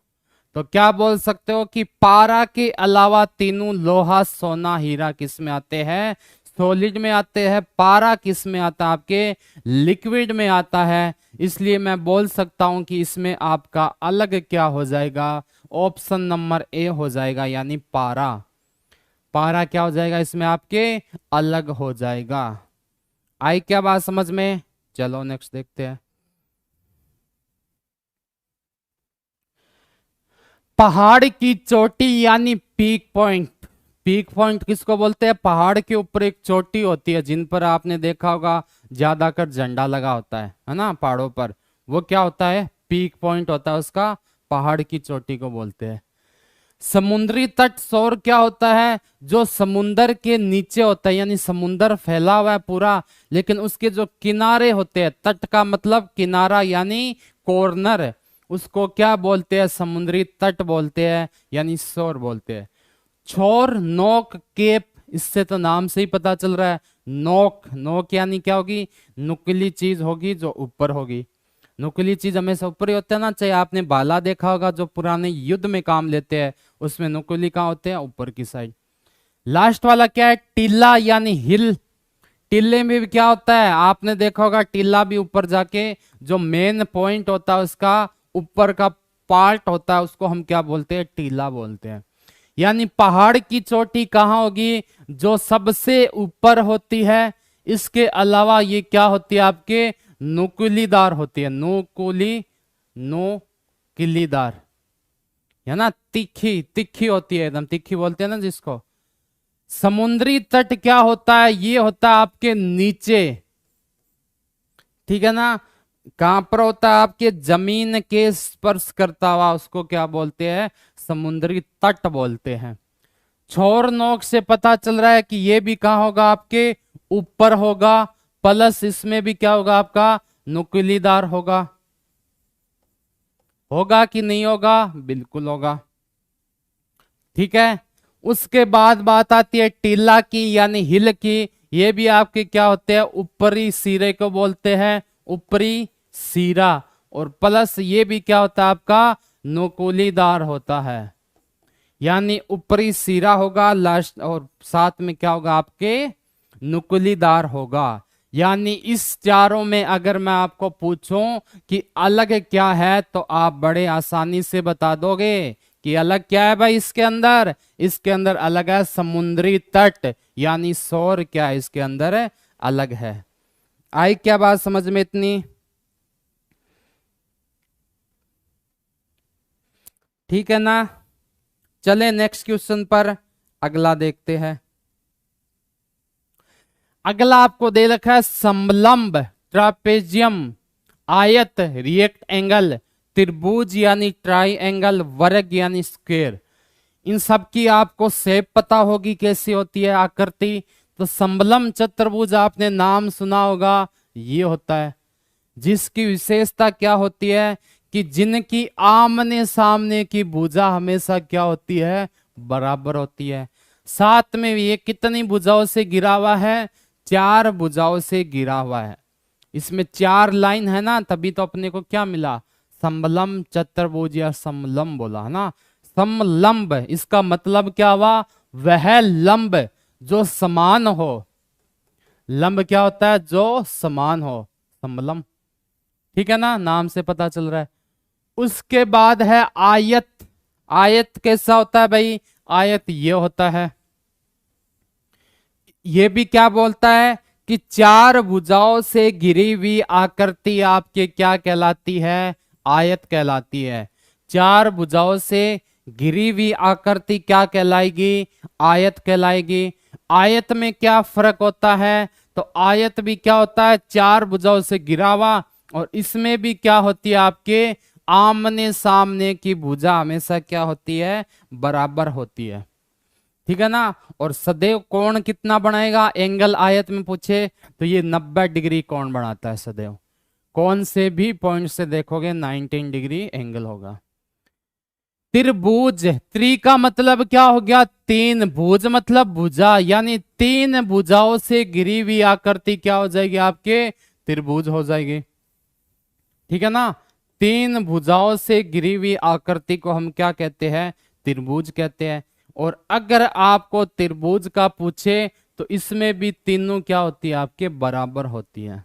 तो क्या बोल सकते हो कि पारा के अलावा तीनों लोहा सोना हीरा किस में आते हैं, सॉलिड में आते हैं। पारा किस में आता है आपके, लिक्विड में आता है, इसलिए मैं बोल सकता हूं कि इसमें आपका अलग क्या हो जाएगा, ऑप्शन नंबर ए हो जाएगा, यानी पारा, पारा क्या हो जाएगा इसमें आपके अलग हो जाएगा। आई क्या बात समझ में, चलो नेक्स्ट देखते हैं। पहाड़ की चोटी यानी पीक पॉइंट, पीक पॉइंट किसको बोलते हैं, पहाड़ के ऊपर एक चोटी होती है, जिन पर आपने देखा होगा ज्यादातर झंडा लगा होता है ना पहाड़ों पर, वो क्या होता है, पीक पॉइंट होता है उसका, पहाड़ की चोटी को बोलते हैं। समुद्री तट सौर क्या होता है, जो समुंदर के नीचे होता है, यानी समुंदर फैला हुआ है पूरा, लेकिन उसके जो किनारे होते हैं, तट का मतलब किनारा यानी कॉर्नर, उसको क्या बोलते हैं, समुद्री तट बोलते हैं, यानी शोर बोलते हैं। छोर नोक केप, इससे तो नाम से ही पता चल रहा है, नोक, नोक यानी क्या होगी, नुकीली चीज होगी जो ऊपर होगी, नुकीली चीज हमेशा ऊपर ही होता है ना, चाहे आपने भाला देखा होगा जो पुराने युद्ध में काम लेते हैं, उसमें नुकीली कहाँ होते हैं, ऊपर की साइड। लास्ट वाला क्या है, टीला यानी हिल, टिल्ले में भी क्या होता है, आपने देखा होगा टिल्ला भी ऊपर जाके जो मेन पॉइंट होता है उसका ऊपर का पार्ट होता है, उसको हम क्या बोलते हैं, टीला बोलते हैं। यानी पहाड़ की चोटी कहाँ होगी, जो सबसे ऊपर होती है, इसके अलावा ये क्या होती है आपके नुकीलीदार होती है, नुकीली, नुकीलीदार है ना, तीखी, तीखी होती है, एकदम तीखी बोलते हैं ना जिसको। समुद्री तट क्या होता है, ये होता है आपके नीचे, ठीक है ना, कहां पर होता है आपके जमीन के स्पर्श करता हुआ, उसको क्या बोलते हैं, समुद्री तट बोलते हैं। छोर नोक से पता चल रहा है कि ये भी कहां होगा आपके ऊपर होगा, प्लस इसमें भी क्या होगा आपका नुकीलीदार होगा, होगा कि नहीं होगा, बिल्कुल होगा, ठीक है। उसके बाद बात आती है टीला की यानी हिल की, ये भी आपके क्या होते हैं, ऊपरी सिरे को बोलते हैं, ऊपरी सिरा, और प्लस ये भी क्या होता है आपका नुकीलीदार होता है, यानी ऊपरी सिरा होगा लास्ट, और साथ में क्या होगा आपके नुकीलीदार होगा। यानी इस चारों में अगर मैं आपको पूछूं कि अलग क्या है, तो आप बड़े आसानी से बता दोगे कि अलग क्या है भाई इसके अंदर, इसके अंदर अलग है समुद्री तट, यानी शोर क्या है इसके अंदर है, अलग है। आई क्या बात समझ में इतनी? ठीक है ना। चले नेक्स्ट क्वेश्चन पर, अगला देखते हैं। अगला आपको दे रखा है समलंब, ट्रापेजियम, आयत, रिएक्ट एंगल, त्रिभुज यानी ट्राइएंगल, वर्ग यानी स्क्वायर। इन सब की आपको शेप पता होगी कैसी होती है आकृति। तो समलंब चतुर्भुज आपने नाम सुना होगा, ये होता है जिसकी विशेषता क्या होती है कि जिनकी आमने सामने की भुजा हमेशा क्या होती है, बराबर होती है। साथ में ये कितनी भुजाओं से घिरा हुआ है, 4 भुजाओं से घिरा हुआ है। इसमें 4 लाइन है ना, तभी तो अपने को क्या मिला, समलंब चतुर्भुज या समलंब बोला है ना। समलंब इसका मतलब क्या हुआ, वह लंब जो समान हो। लंब क्या होता है, जो समान हो, समलंब। ठीक है ना, नाम से पता चल रहा है। उसके बाद है आयत। आयत कैसा होता है भाई, आयत ये होता है, ये भी क्या बोलता है कि 4 भुजाओं से घिरी हुई आकृति आपके क्या कहलाती है, आयत कहलाती है। 4 भुजाओं से घिरी हुई आकृति क्या कहलाएगी, आयत कहलाएगी। आयत में क्या फर्क होता है, तो आयत भी क्या होता है, 4 भुजाओं से घिरा हुआ, और इसमें भी क्या होती है आपके आमने सामने की भुजा हमेशा क्या होती है, बराबर होती है। ठीक है ना। और सदैव कोण कितना बनाएगा, एंगल आयत में पूछे तो ये 90 डिग्री कोण बनाता है सदैव। कौन से भी पॉइंट से देखोगे 19 डिग्री एंगल होगा। त्रिभुज, त्रि का मतलब क्या हो गया, 3, भुज मतलब भुजा, यानी 3 भुजाओं से घिरी हुई आकृति क्या हो जाएगी आपके, त्रिभुज हो जाएगी। ठीक है ना। 3 भुजाओं से घिरी हुई आकृति को हम क्या कहते हैं, त्रिभुज कहते हैं। और अगर आपको त्रिभुज का पूछे तो इसमें भी तीनों क्या होती है आपके, बराबर होती है।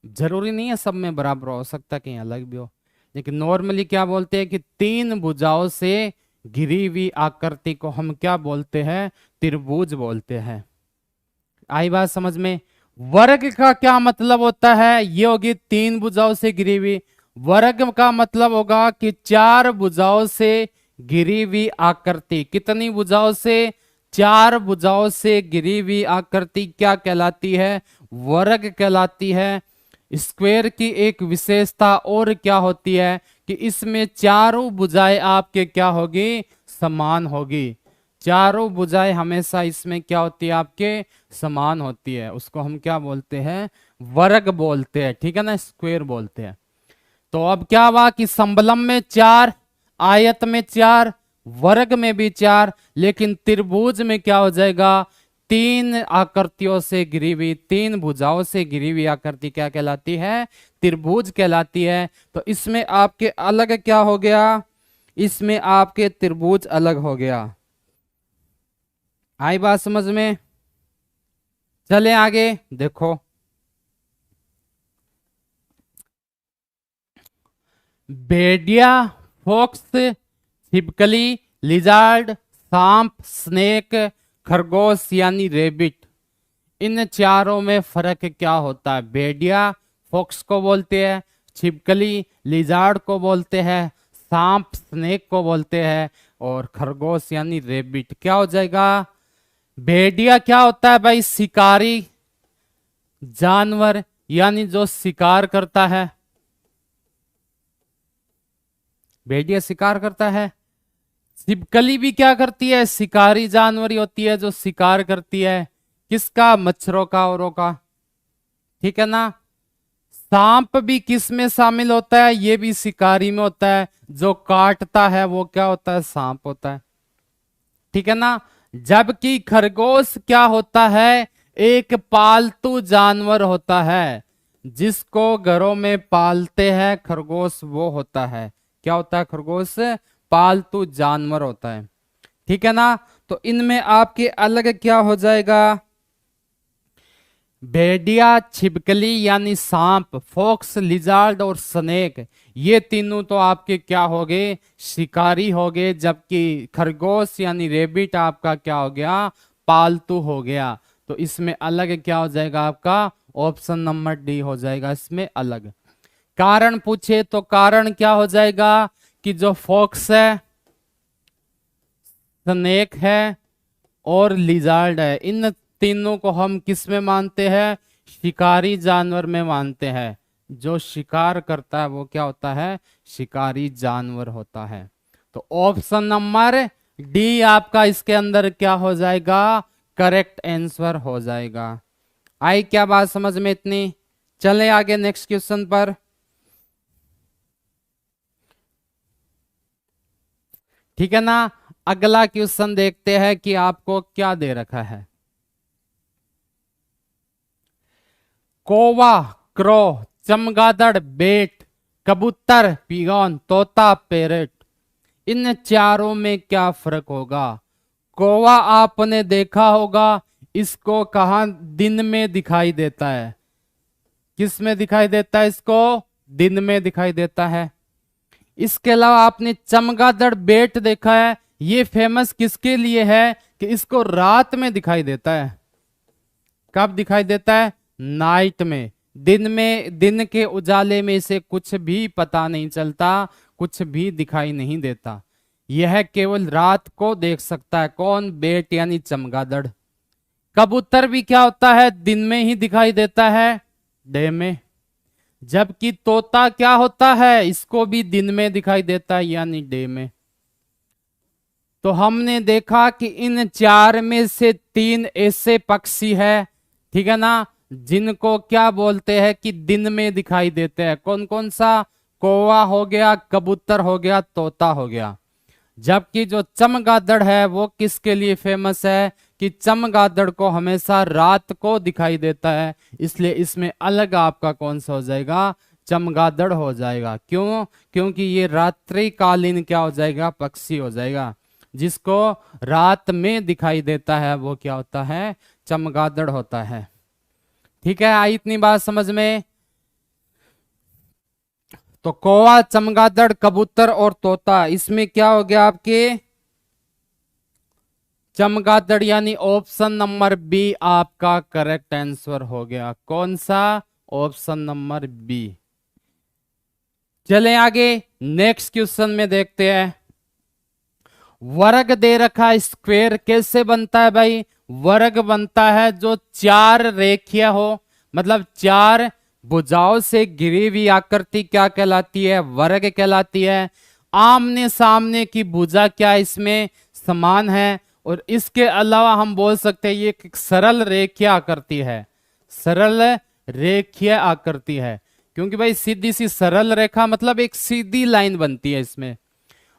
जरूरी नहीं है सब में बराबर हो सकता है, कहीं अलग भी हो, लेकिन नॉर्मली क्या बोलते हैं कि 3 भुजाओं से घिरी हुई आकृति को हम क्या बोलते हैं, त्रिभुज बोलते हैं। आई बात समझ में। वर्ग का क्या मतलब होता है, ये होगी 3 भुजाओं से घिरी हुई। वर्ग का मतलब होगा कि 4 भुजाओं से घिरी हुई आकृति, कितनी भुजाओं से, 4 भुजाओं से घिरी हुई आकृति क्या कहलाती है, वर्ग कहलाती है। स्क्वायर की एक विशेषता और क्या होती है कि इसमें चारों भुजाएं आपके क्या होगी, समान होगी। चारों भुजाएं हमेशा इसमें क्या होती है आपके, समान होती है। उसको हम क्या बोलते हैं, वर्ग बोलते हैं। ठीक है ना, स्क्वायर बोलते हैं। तो अब क्या हुआ कि समलंब में 4, आयत में 4, वर्ग में भी 4, लेकिन त्रिभुज में क्या हो जाएगा, 3 आकृतियों से घिरी हुई, 3 भुजाओं से घिरी हुई आकृति क्या कहलाती है, त्रिभुज कहलाती है। तो इसमें आपके अलग क्या हो गया, इसमें आपके त्रिभुज अलग हो गया। आई बात समझ में। चले आगे देखो, भेड़िया, फॉक्स, छिपकली, लिजार्ड, सांप, स्नेक, खरगोश यानी रेबिट, इन चारों में फर्क क्या होता है। भेड़िया फॉक्स को बोलते हैं, छिपकली लिजार्ड को बोलते हैं, सांप स्नेक को बोलते हैं, और खरगोश यानी रेबिट क्या हो जाएगा। भेड़िया क्या होता है भाई, शिकारी जानवर, यानी जो शिकार करता है, भेड़िया शिकार करता है। छिपकली भी क्या करती है, शिकारी जानवर होती है जो शिकार करती है, किसका, मच्छरों का, औरों का। ठीक है ना। सांप भी किस में शामिल होता है, ये भी शिकारी में होता है, जो काटता है वो क्या होता है, सांप होता है। ठीक है ना। जबकि खरगोश क्या होता है, एक पालतू जानवर होता है, जिसको घरों में पालते हैं खरगोश वो होता है, क्या होता है, खरगोश पालतू जानवर होता है। ठीक है ना। तो इनमें आपके अलग क्या हो जाएगा, भेड़िया, छिपकली यानी सांप, फॉक्स, लिजार्ड और स्नेक, ये तीनों तो आपके क्या हो गए, शिकारी हो गए, जबकि खरगोश यानी रेबिट आपका क्या हो गया, पालतू हो गया। तो इसमें अलग क्या हो जाएगा आपका, ऑप्शन नंबर डी हो जाएगा इसमें अलग। कारण पूछे तो कारण क्या हो जाएगा कि जो फॉक्स है, स्नेक है और लिजार्ड है, इन तीनों को हम किस में मानते हैं, शिकारी जानवर में मानते हैं। जो शिकार करता है वो क्या होता है, शिकारी जानवर होता है। तो ऑप्शन नंबर डी आपका इसके अंदर क्या हो जाएगा, करेक्ट आंसर हो जाएगा। आई क्या बात समझ में इतनी। चले आगे नेक्स्ट क्वेश्चन पर। ठीक है ना, अगला क्वेश्चन देखते हैं कि आपको क्या दे रखा है। कौवा, क्रो, चमगादड़, बेट, कबूतर, पिगॉन, तोता, पैरट, इन चारों में क्या फर्क होगा। कौवा आपने देखा होगा, इसको कहां दिन में दिखाई देता है, किस में दिखाई देता है, इसको दिन में दिखाई देता है। इसके अलावा आपने चमगादड़ बेट देखा है, ये फेमस किसके लिए है कि इसको रात में दिखाई देता है। कब दिखाई देता है, नाइट में। दिन में, दिन के उजाले में इसे कुछ भी पता नहीं चलता, कुछ भी दिखाई नहीं देता। यह केवल रात को देख सकता है। कौन, बेट यानी चमगादड़। कबूतर भी क्या होता है, दिन में ही दिखाई देता है, डे में। जबकि तोता क्या होता है, इसको भी दिन में दिखाई देता है यानी डे में। तो हमने देखा कि इन चार में से तीन ऐसे पक्षी है, ठीक है ना, जिनको क्या बोलते हैं कि दिन में दिखाई देते हैं। कौन कौन सा, कौवा हो गया, कबूतर हो गया, तोता हो गया। जबकि जो चमगादड़ है वो किसके लिए फेमस है कि चमगादड़ को हमेशा रात को दिखाई देता है, इसलिए इसमें अलग आपका कौन सा हो जाएगा, चमगादड़ हो जाएगा। क्यों, क्योंकि ये रात्रिकालीन क्या हो जाएगा, पक्षी हो जाएगा। जिसको रात में दिखाई देता है वो क्या होता है, चमगादड़ होता है। ठीक है, आई इतनी बात समझ में। तो कौवा, चमगादड़, कबूतर और तोता, इसमें क्या हो गया आपके, चमगादड़ यानी ऑप्शन नंबर बी आपका करेक्ट आंसर हो गया। कौन सा, ऑप्शन नंबर बी। चलें आगे नेक्स्ट क्वेश्चन में देखते हैं। वर्ग दे रखा, स्क्वायर कैसे बनता है भाई, वर्ग बनता है जो चार रेखीय हो, मतलब चार भुजाओं से घिरी हुई आकृति क्या कहलाती है, वर्ग कहलाती है। आमने सामने की भुजा क्या इसमें समान है, और इसके अलावा हम बोल सकते हैं ये एक सरल रेखीय आकृति है, सरल रेखीय आकृति है। क्योंकि भाई सीधी सी सरल रेखा मतलब एक सीधी लाइन बनती है इसमें।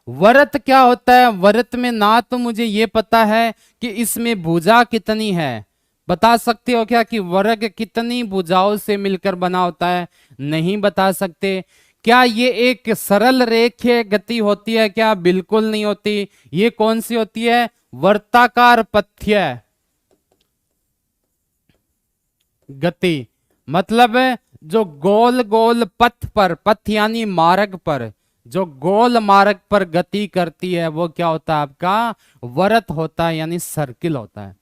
वृत्त क्या होता है, वृत्त में ना तो मुझे ये पता है कि इसमें भुजा कितनी है, बता सकते हो क्या कि वर्ग कितनी भुजाओं से मिलकर बना होता है, नहीं बता सकते। क्या ये एक सरल रेखीय गति होती है, क्या बिल्कुल नहीं होती। ये कौन सी होती है, वर्ताकार पथ्य गति, मतलब जो गोल गोल पथ पर, पथ यानी मार्ग पर, जो गोल मार्ग पर गति करती है वो क्या होता है आपका, वृत्त होता है यानी सर्किल होता है।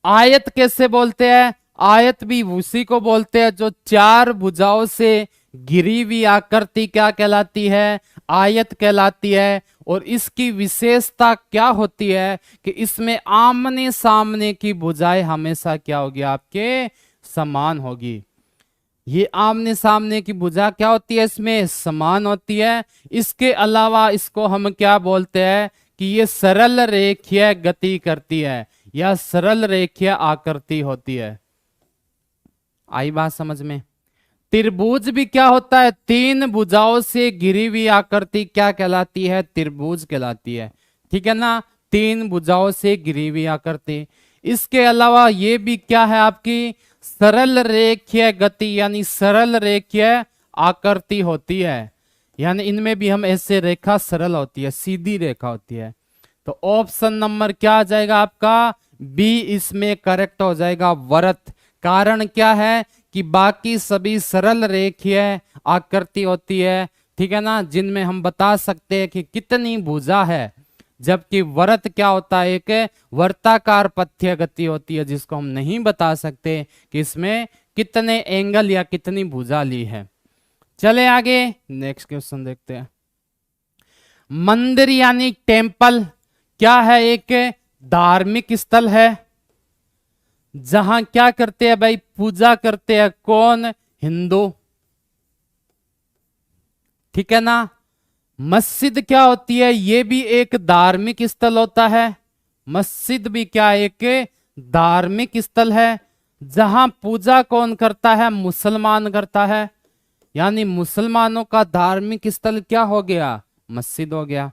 आयत कैसे बोलते हैं, आयत भी उसी को बोलते हैं जो चार भुजाओं से घिरी हुई आकृति क्या कहलाती है, आयत कहलाती है। और इसकी विशेषता क्या होती है कि इसमें आमने सामने की भुजाएं हमेशा क्या होगी आपके, समान होगी। ये आमने सामने की भुजा क्या होती है, इसमें समान होती है। इसके अलावा इसको हम क्या बोलते हैं कि ये सरल रेखीय गति करती है या सरल रेखीय आकृति होती है। आई बात समझ में। त्रिभुज भी क्या होता है, तीन भुजाओं से घिरी हुई आकृति क्या कहलाती है, त्रिभुज कहलाती है। ठीक है ना, तीन भुजाओं से घिरी हुई आकृति। इसके अलावा ये भी क्या है आपकी, सरल रेखीय गति यानी सरल रेखीय आकृति होती है। यानी इनमें भी हम ऐसे रेखा सरल होती है, सीधी रेखा होती है। तो ऑप्शन नंबर क्या आ जाएगा आपका, बी इसमें करेक्ट हो जाएगा, वृत्त। कारण क्या है कि बाकी सभी सरल रेखीय आकृति होती है, ठीक है ना, जिनमें हम बता सकते हैं कि कितनी भुजा है। जबकि वृत्त क्या होता है, एक वर्ताकार पथ्य गति होती है, जिसको हम नहीं बता सकते कि इसमें कितने एंगल या कितनी भुजा ली है। चले आगे, नेक्स्ट क्वेश्चन देखते हैं। मंदिर यानी टेम्पल क्या है, एक धार्मिक स्थल है जहां क्या करते हैं भाई, पूजा करते हैं। कौन? हिंदू, ठीक है ना। मस्जिद क्या होती है, ये भी एक धार्मिक स्थल होता है। मस्जिद भी क्या, एक धार्मिक स्थल है जहां पूजा कौन करता है, मुसलमान करता है। यानी मुसलमानों का धार्मिक स्थल क्या हो गया, मस्जिद हो गया।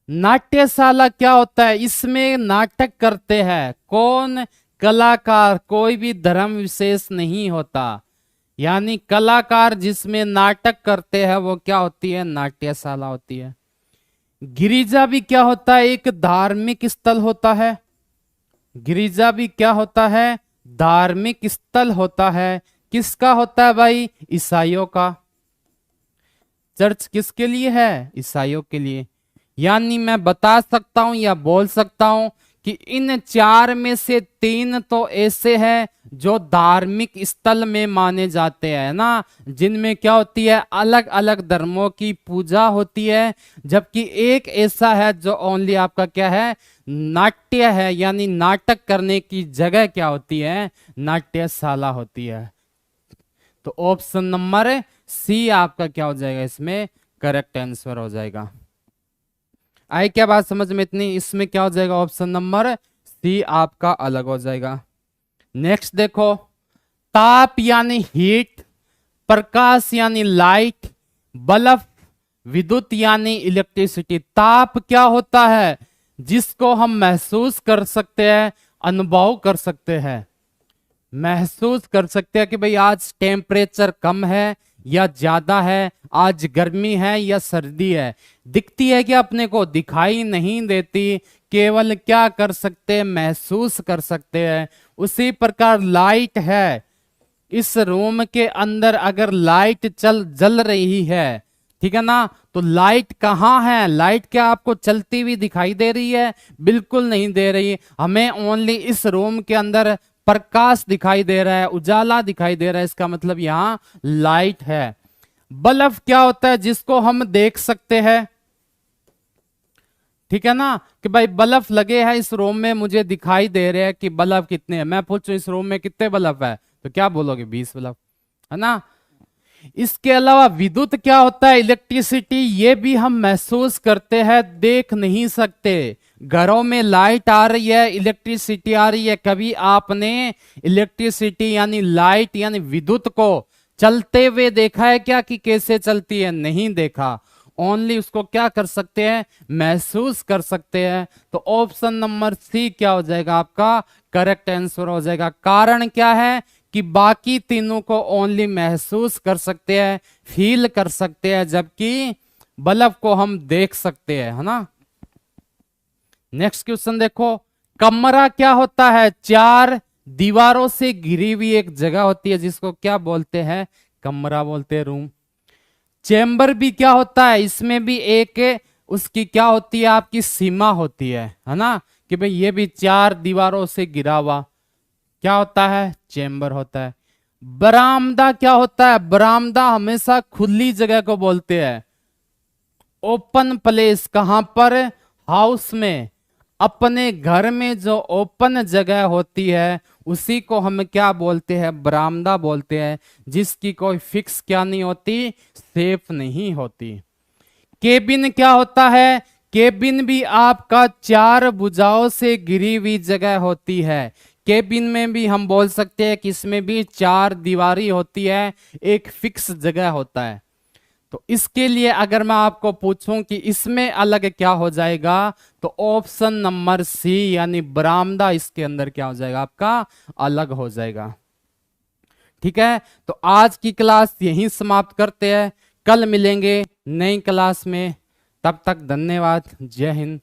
नाट्यशाला क्या होता है, इसमें नाटक करते हैं कौन, कलाकार, कोई भी धर्म विशेष नहीं होता। यानी कलाकार जिसमें नाटक करते हैं वो क्या होती है, नाट्यशाला होती है। गिरिजा भी क्या होता है, एक धार्मिक स्थल होता है। गिरिजा भी क्या होता है, धार्मिक स्थल होता है। किसका होता है भाई, ईसाइयों का। चर्च किसके लिए है, ईसाइयों के लिए। यानी मैं बता सकता हूं या बोल सकता हूं कि इन चार में से तीन तो ऐसे हैं जो धार्मिक स्थल में माने जाते हैं ना, जिनमें क्या होती है, अलग अलग धर्मों की पूजा होती है। जबकि एक ऐसा है जो ओनली आपका क्या है, नाट्य है, यानी नाटक करने की जगह क्या होती है, नाट्यशाला होती है। तो ऑप्शन नंबर सी आपका क्या हो जाएगा, इसमें करेक्ट आंसर हो जाएगा। आई क्या बात समझ में इतनी, इसमें क्या हो जाएगा, ऑप्शन नंबर सी आपका अलग हो जाएगा। नेक्स्ट देखो, ताप यानी हीट, प्रकाश यानी लाइट, बल्ब, विद्युत यानी इलेक्ट्रिसिटी। ताप क्या होता है, जिसको हम महसूस कर सकते हैं, अनुभव कर सकते हैं, महसूस कर सकते हैं कि भाई आज टेम्परेचर कम है या ज्यादा है, आज गर्मी है या सर्दी है। दिखती है कि अपने को दिखाई नहीं देती, केवल क्या कर सकते हैं, महसूस कर सकते हैं। उसी प्रकार लाइट है, इस रूम के अंदर अगर लाइट जल रही है, ठीक है ना, तो लाइट कहाँ है, लाइट क्या आपको चलती हुई दिखाई दे रही है, बिल्कुल नहीं दे रही। हमें ओनली इस रूम के अंदर प्रकाश दिखाई दे रहा है, उजाला दिखाई दे रहा है, इसका मतलब यहां लाइट है। बल्ब क्या होता है, जिसको हम देख सकते हैं, ठीक है ना, कि भाई बल्ब लगे हैं इस रूम में, मुझे दिखाई दे रहे हैं कि बल्ब कितने हैं। मैं पूछूं इस रूम में कितने बल्ब है, तो क्या बोलोगे, 20 बल्ब, है ना। इसके अलावा विद्युत क्या होता है, इलेक्ट्रिसिटी, ये भी हम महसूस करते हैं, देख नहीं सकते। घरों में लाइट आ रही है, इलेक्ट्रिसिटी आ रही है, कभी आपने इलेक्ट्रिसिटी यानी लाइट यानी विद्युत को चलते हुए देखा है क्या, कि कैसे चलती है, नहीं देखा। ओनली उसको क्या कर सकते हैं, महसूस कर सकते हैं। तो ऑप्शन नंबर सी क्या हो जाएगा आपका, करेक्ट आंसर हो जाएगा। कारण क्या है कि बाकी तीनों को ओनली महसूस कर सकते हैं, फील कर सकते हैं, जबकि बल्ब को हम देख सकते हैं, है ना। नेक्स्ट क्वेश्चन देखो, कमरा क्या होता है, चार दीवारों से घिरी हुई एक जगह होती है, जिसको क्या बोलते हैं, कमरा बोलते हैं, रूम। चेंबर भी क्या होता है, इसमें भी एक उसकी क्या होती है, आपकी सीमा होती है ना, कि भाई ये भी चार दीवारों से घिरा हुआ क्या होता है, चेंबर होता है। बरामदा क्या होता है, बरामदा हमेशा खुली जगह को बोलते हैं, ओपन प्लेस। कहां पर, हाउस में, अपने घर में जो ओपन जगह होती है उसी को हम क्या बोलते हैं, बरामदा बोलते हैं, जिसकी कोई फिक्स क्या नहीं होती, सेफ नहीं होती। केबिन क्या होता है, केबिन भी आपका चार भुजाओं से घिरी हुई जगह होती है। केबिन में भी हम बोल सकते हैं कि इसमें भी चार दीवारी होती है, एक फिक्स जगह होता है। तो इसके लिए अगर मैं आपको पूछूं कि इसमें अलग क्या हो जाएगा, तो ऑप्शन नंबर सी यानी बरामदा इसके अंदर क्या हो जाएगा, आपका अलग हो जाएगा। ठीक है, तो आज की क्लास यहीं समाप्त करते हैं, कल मिलेंगे नई क्लास में। तब तक धन्यवाद, जय हिंद।